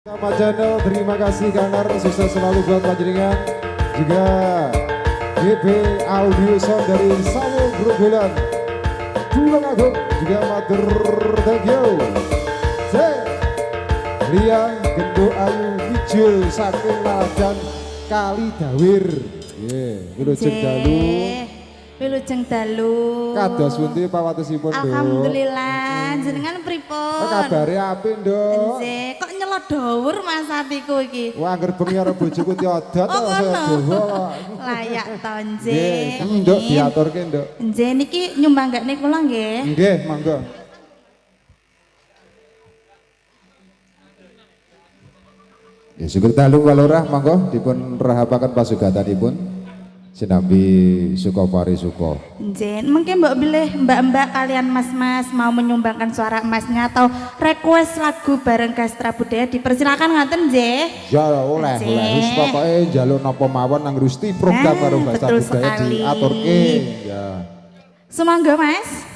Sama channel, terima kasih Kanar, sukses selalu buat panjenengan. Juga GB Audio Sound dari Sawo Grobogan, Tulang Agung, juga matur thank you. Lia Gendo Ayu Hijau saking Laladan Kali Dawir. Wilujeng dalu. Wilujeng dalu. Kados pundi pawatesipun, Nduk? Alhamdulillah, jenengan pripun? Kabare apik, Nduk. Nggih, kok nyelot dhawur Mas atiku iki. Wah, anggere bengi karo bojoku diodot kok saya dawa. Layak to, Nggih, Nggih. Nduk diaturke, Nduk. Nggih, niki nyumbanggane kula nggih. Nggih, monggo. Ya, syukur dalu walorah monggo dipun rahapaken pasugatanipun. Sinambi Sukopari Suko. Nggih, mungkin mbok bilih mbak-mbak kalian mas-mas mau menyumbangkan suara emasnya atau request lagu bareng Gastra Budaya dipersilakan ngaten nggih. Ya oleh, wis pokoke njaluk napa mawon nang Gusti program karo Gastra betul Budaya sekali. diaturke. Ya. Sumangga Mas.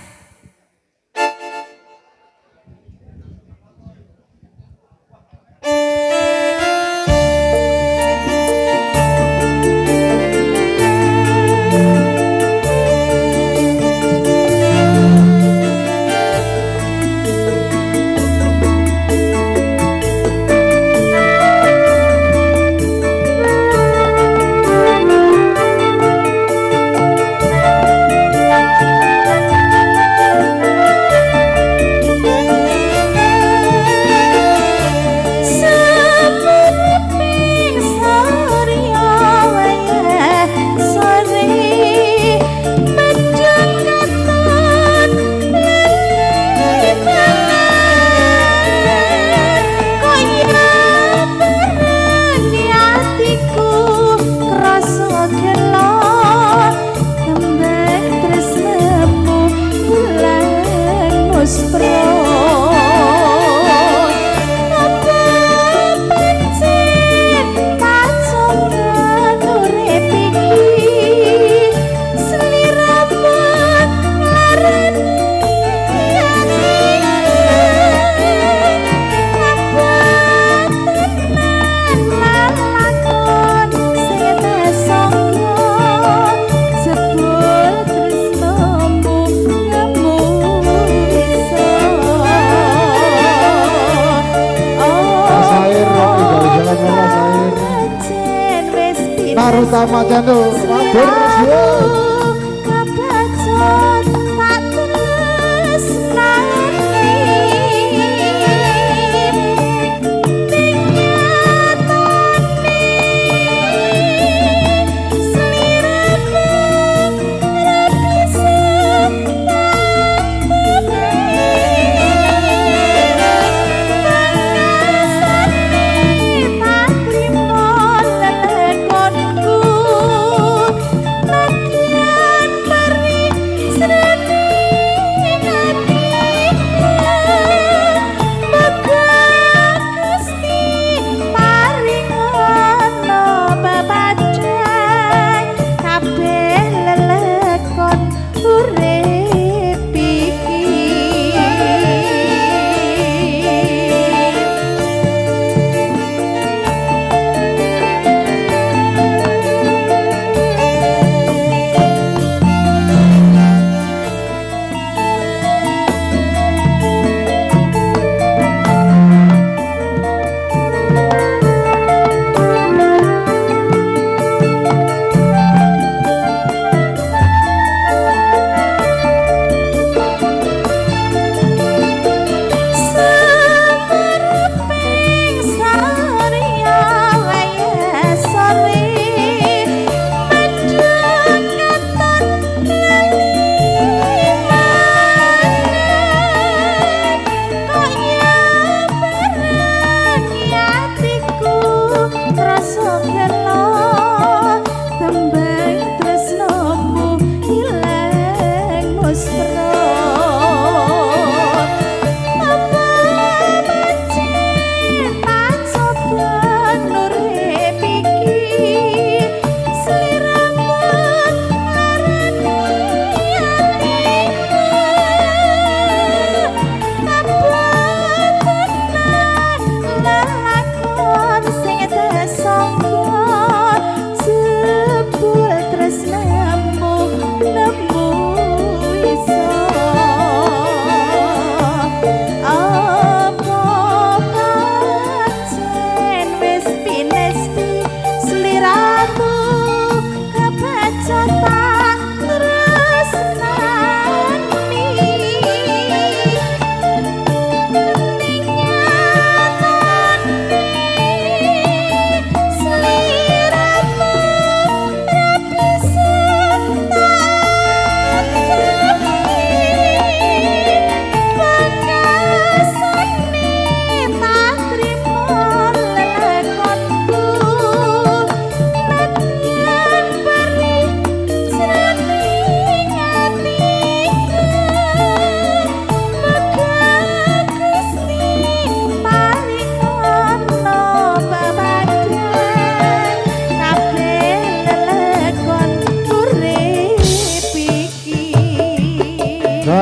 Utama channel matur siap.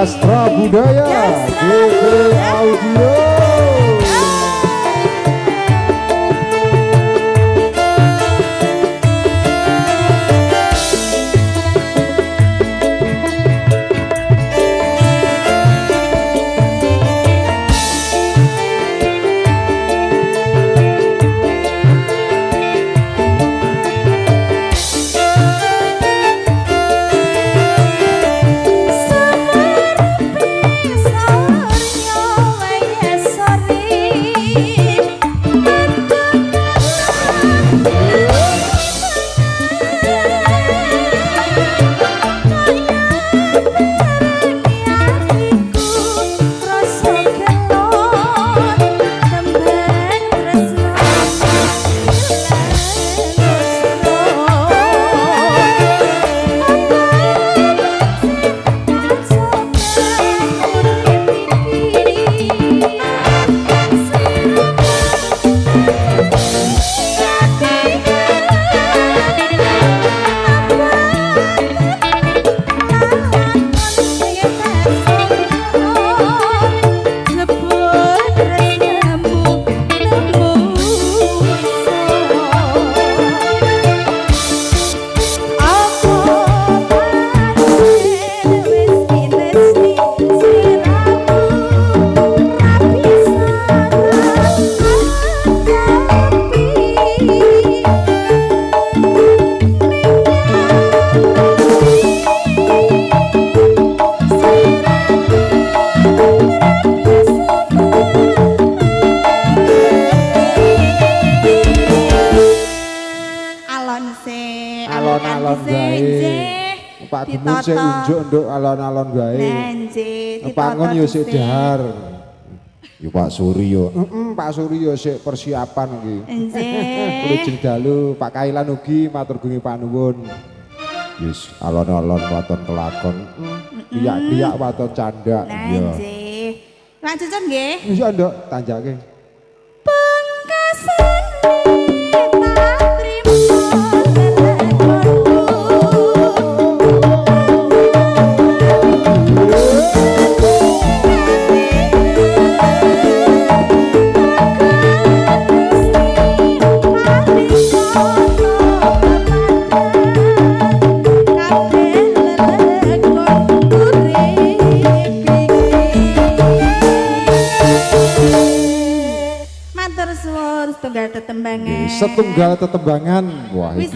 Gastra Budaya GP Audio. Alon-alon gawe. Pak Gumun sik unjuk nduk alon-alon gawe. Pak Ngon yo sik dahar. Yo Pak Suri yo. Pak Suri yo sik persiapan iki. Nggih. Lujeng dalu Pak Kailan ugi matur gungi panuwun. Wis alon-alon waton kelakon. Piyak-piyak waton candak. Iya. Nggih. Lanjutkan nggih. Iya nduk tanjake. Setunggal tetembangan. Setunggal tetembangan. Wah iki